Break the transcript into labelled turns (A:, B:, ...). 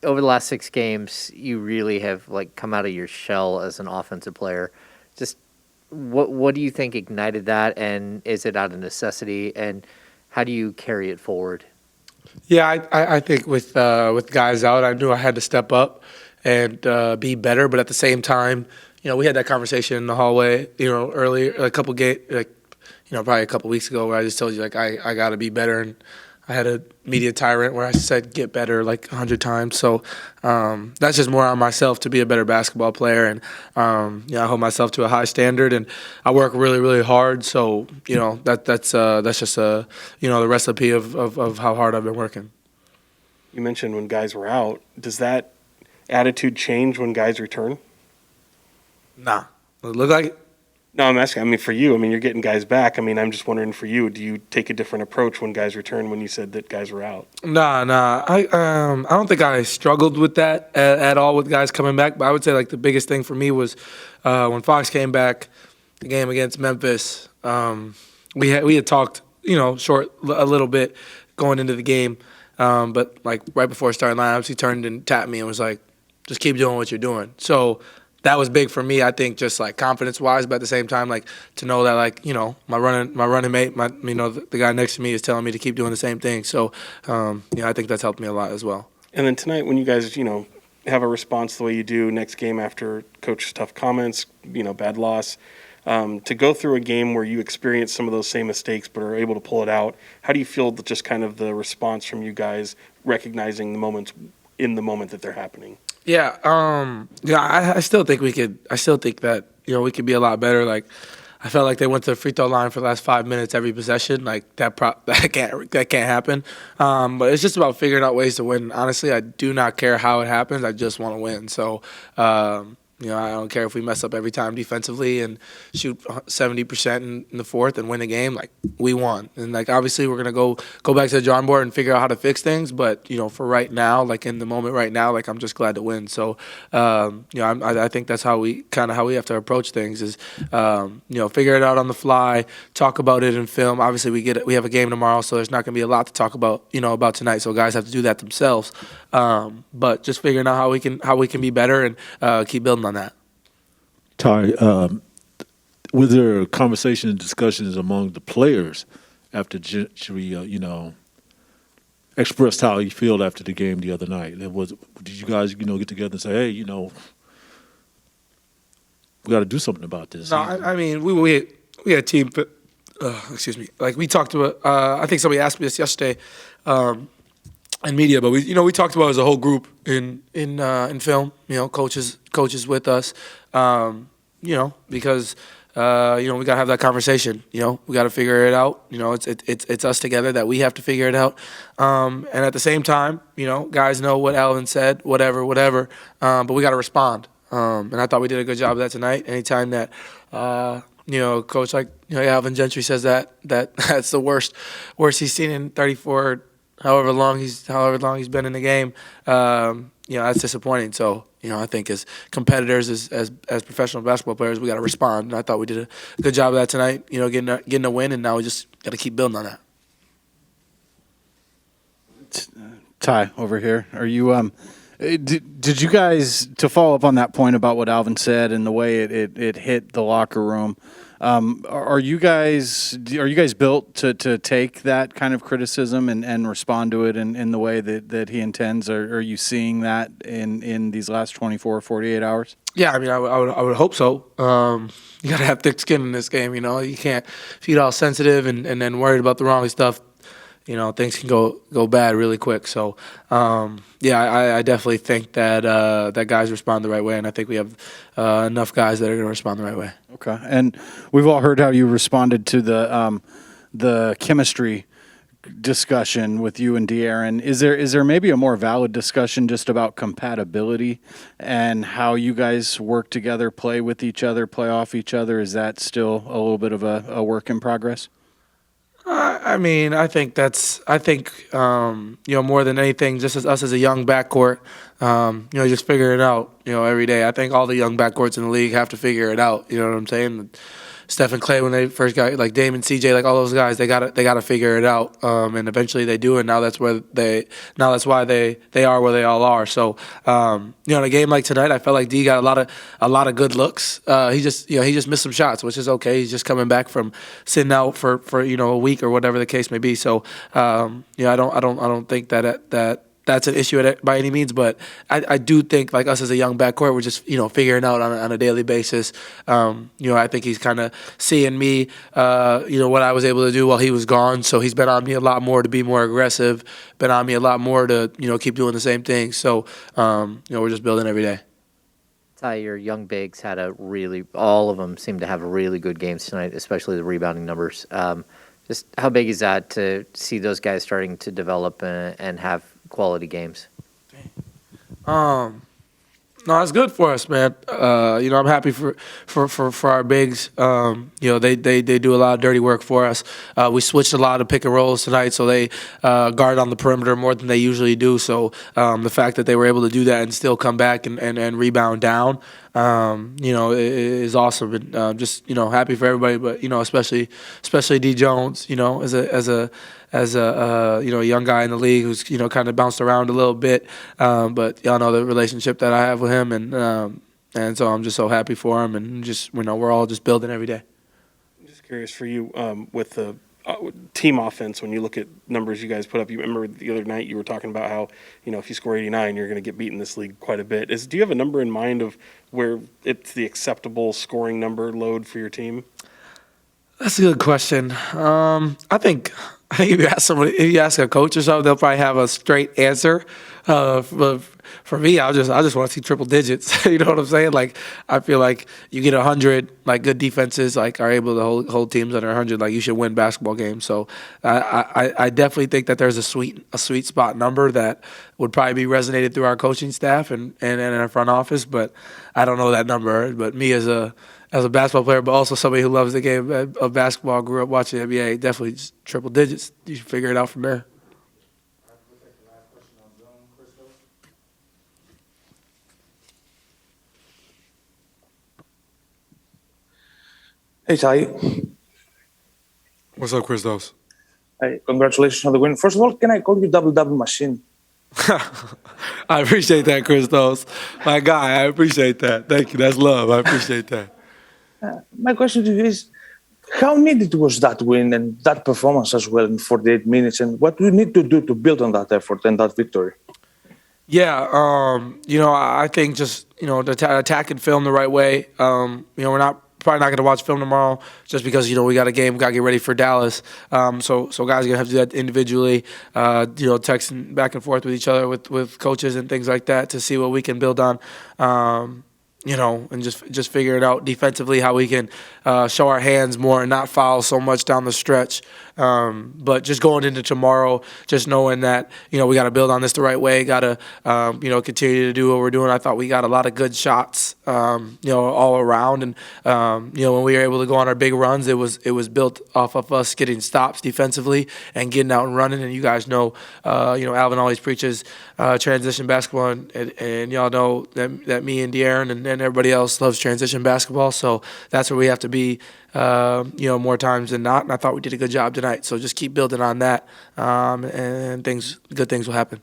A: over the last 6 games, you really have like come out of your shell as an offensive player. Just what do you think ignited that, and is it out of necessity, and how do you carry it forward?
B: Yeah, I think with guys out, I knew I had to step up and be better. But at the same time, we had that conversation in the hallway, earlier, a couple probably a couple weeks ago, where I just told you like I got to be better, and I had a media tyrant where I said get better like 100 times. So that's just more on myself to be a better basketball player, and I hold myself to a high standard, and I work really really hard. So that's just the recipe of how hard I've been working.
C: You mentioned when guys were out. Does that attitude change when guys return?
B: Nah, does it look like it?
C: No, I'm asking. I mean, for you, you're getting guys back. I'm just wondering for you, do you take a different approach when guys return when you said that guys were out?
B: Nah. I don't think I struggled with that at all with guys coming back. But I would say like the biggest thing for me was when Fox came back, the game against Memphis. We had talked short a little bit going into the game, but like right before starting lineups, he turned and tapped me and was like, "Just keep doing what you're doing." So that was big for me, I think, just like confidence-wise, but at the same time, like to know that, like my running mate, the guy next to me is telling me to keep doing the same thing. So, I think that's helped me a lot as well.
C: And then tonight, when you guys, have a response the way you do next game after coach's tough comments, bad loss, to go through a game where you experience some of those same mistakes but are able to pull it out, how do you feel just kind of the response from you guys recognizing the moments in the moment that they're happening?
B: Yeah, I still think we could. I still think that we could be a lot better. Like I felt like they went to the free throw line for the last 5 minutes every possession. Like that can't happen. But it's just about figuring out ways to win. Honestly, I do not care how it happens. I just want to win. So I don't care if we mess up every time defensively and shoot 70% in the fourth and win the game. Like we won, and like obviously we're gonna go back to the drawing board and figure out how to fix things. But for right now, like in the moment right now, like I'm just glad to win. So I think that's how we have to approach things is figure it out on the fly, talk about it in film. Obviously we have a game tomorrow, so there's not gonna be a lot to talk about about tonight. So guys have to do that themselves. But just figuring out how we can be better and keep building on that.
D: Ty, was there conversations and discussions among the players after Gentry, expressed how you feel after the game the other night? Did you guys, get together and say, hey, we got to do something about this?
B: No, we had a team. Excuse me. Like we talked about. I think somebody asked me this yesterday. In media, but we talked about it as a whole group in film. Coaches with us. Because we gotta have that conversation. We gotta figure it out. It's us together that we have to figure it out. And at the same time, guys know what Alvin said, whatever. But we gotta respond. And I thought we did a good job of that tonight. Anytime that coach like Alvin Gentry says that's the worst he's seen in 34. However long he's been in the game, that's disappointing. So, I think as competitors, as professional basketball players, we got to respond. And I thought we did a good job of that tonight. Getting a win, and now we just got to keep building on
E: that. Ty, over here, are you? Did you guys, to follow up on that point about what Alvin said and the way it hit the locker room? Are you guys built to take that kind of criticism and respond to it in the way that he intends? Are you seeing that in these last 24, 48 hours?
B: Yeah, I would hope so. You got to have thick skin in this game, You can't be all sensitive and then worried about the wrong stuff. Things can go bad really quick. So, I definitely think that guys respond the right way, and I think we have enough guys that are going to respond the right way.
E: Okay, and we've all heard how you responded to the chemistry discussion with you and DeAaron. Is there maybe a more valid discussion just about compatibility and how you guys work together, play with each other, play off each other? Is that still a little bit of a work in progress?
B: I think more than anything, just as us as a young backcourt, just figuring it out, every day. I think all the young backcourts in the league have to figure it out. You know what I'm saying? Steph and Clay when they first got like Dame and CJ, like all those guys, they gotta figure it out, and eventually they do, and now that's why they are where they all are. So in a game like tonight, I felt like D got a lot of good looks. He just missed some shots, which is okay. He's just coming back from sitting out for a week or whatever the case may be. So I don't think that's an issue by any means, but I do think like us as a young backcourt, we're just figuring out on a daily basis. I think he's kind of seeing me, what I was able to do while he was gone. So he's been on me a lot more to be more aggressive, been on me a lot more to keep doing the same thing. So we're just building every day.
A: Ty, your young bigs had all of them seemed to have really good games tonight, especially the rebounding numbers. Just how big is that to see those guys starting to develop and have quality games?
B: No, it's good for us, man. I'm happy for our bigs. They do a lot of dirty work for us. We switched a lot of pick and rolls tonight, so they guard on the perimeter more than they usually do. So the fact that they were able to do that and still come back and rebound down, is awesome. And just happy for everybody, but especially D Jones, as a young guy in the league who's kind of bounced around a little bit, but y'all know the relationship that I have with him, and so I'm just so happy for him, and just we're all just building every day.
C: I'm just curious for you with the team offense. When you look at numbers you guys put up, you remember the other night you were talking about how if you score 89, you're going to get beat in this league quite a bit. Do you have a number in mind of where it's the acceptable scoring number load for your team?
B: That's a good question. I think if you ask a coach or something, they'll probably have a straight answer. But for me, I just want to see triple digits. You know what I'm saying? Like I feel like you get 100, like good defenses, like are able to hold teams under 100. Like you should win basketball games. So I definitely think that there's a sweet spot number that would probably be resonated through our coaching staff and in our front office. But I don't know that number. But me as a basketball player, but also somebody who loves the game of basketball, grew up watching NBA, definitely just triple digits. You should figure it out from there.
F: Hey, Ty.
B: What's up, Christos?
F: Hey, congratulations on the win. First of all, can I call you double machine?
B: I appreciate that, Christos. My guy, I appreciate that. Thank you. That's love. I appreciate that.
F: My question to you is, how needed was that win and that performance as well in 48 minutes? And what do you need to do to build on that effort and that victory?
B: Yeah, I think just, attack and film the right way. We're probably not going to watch film tomorrow just because, we got a game, we got to get ready for Dallas. So guys are going to have to do that individually, texting back and forth with each other, with coaches and things like that to see what we can build on. And just figure it out defensively how we can show our hands more and not foul so much down the stretch. But just going into tomorrow, just knowing that, we got to build on this the right way, got to, continue to do what we're doing. I thought we got a lot of good shots, all around. And, when we were able to go on our big runs, it was built off of us getting stops defensively and getting out and running. And you guys know, Alvin always preaches transition basketball, and y'all know that me and DeAaron and everybody else loves transition basketball. So that's where we have to be, more times than not. And I thought we did a good job tonight. So just keep building on that, and good things will happen.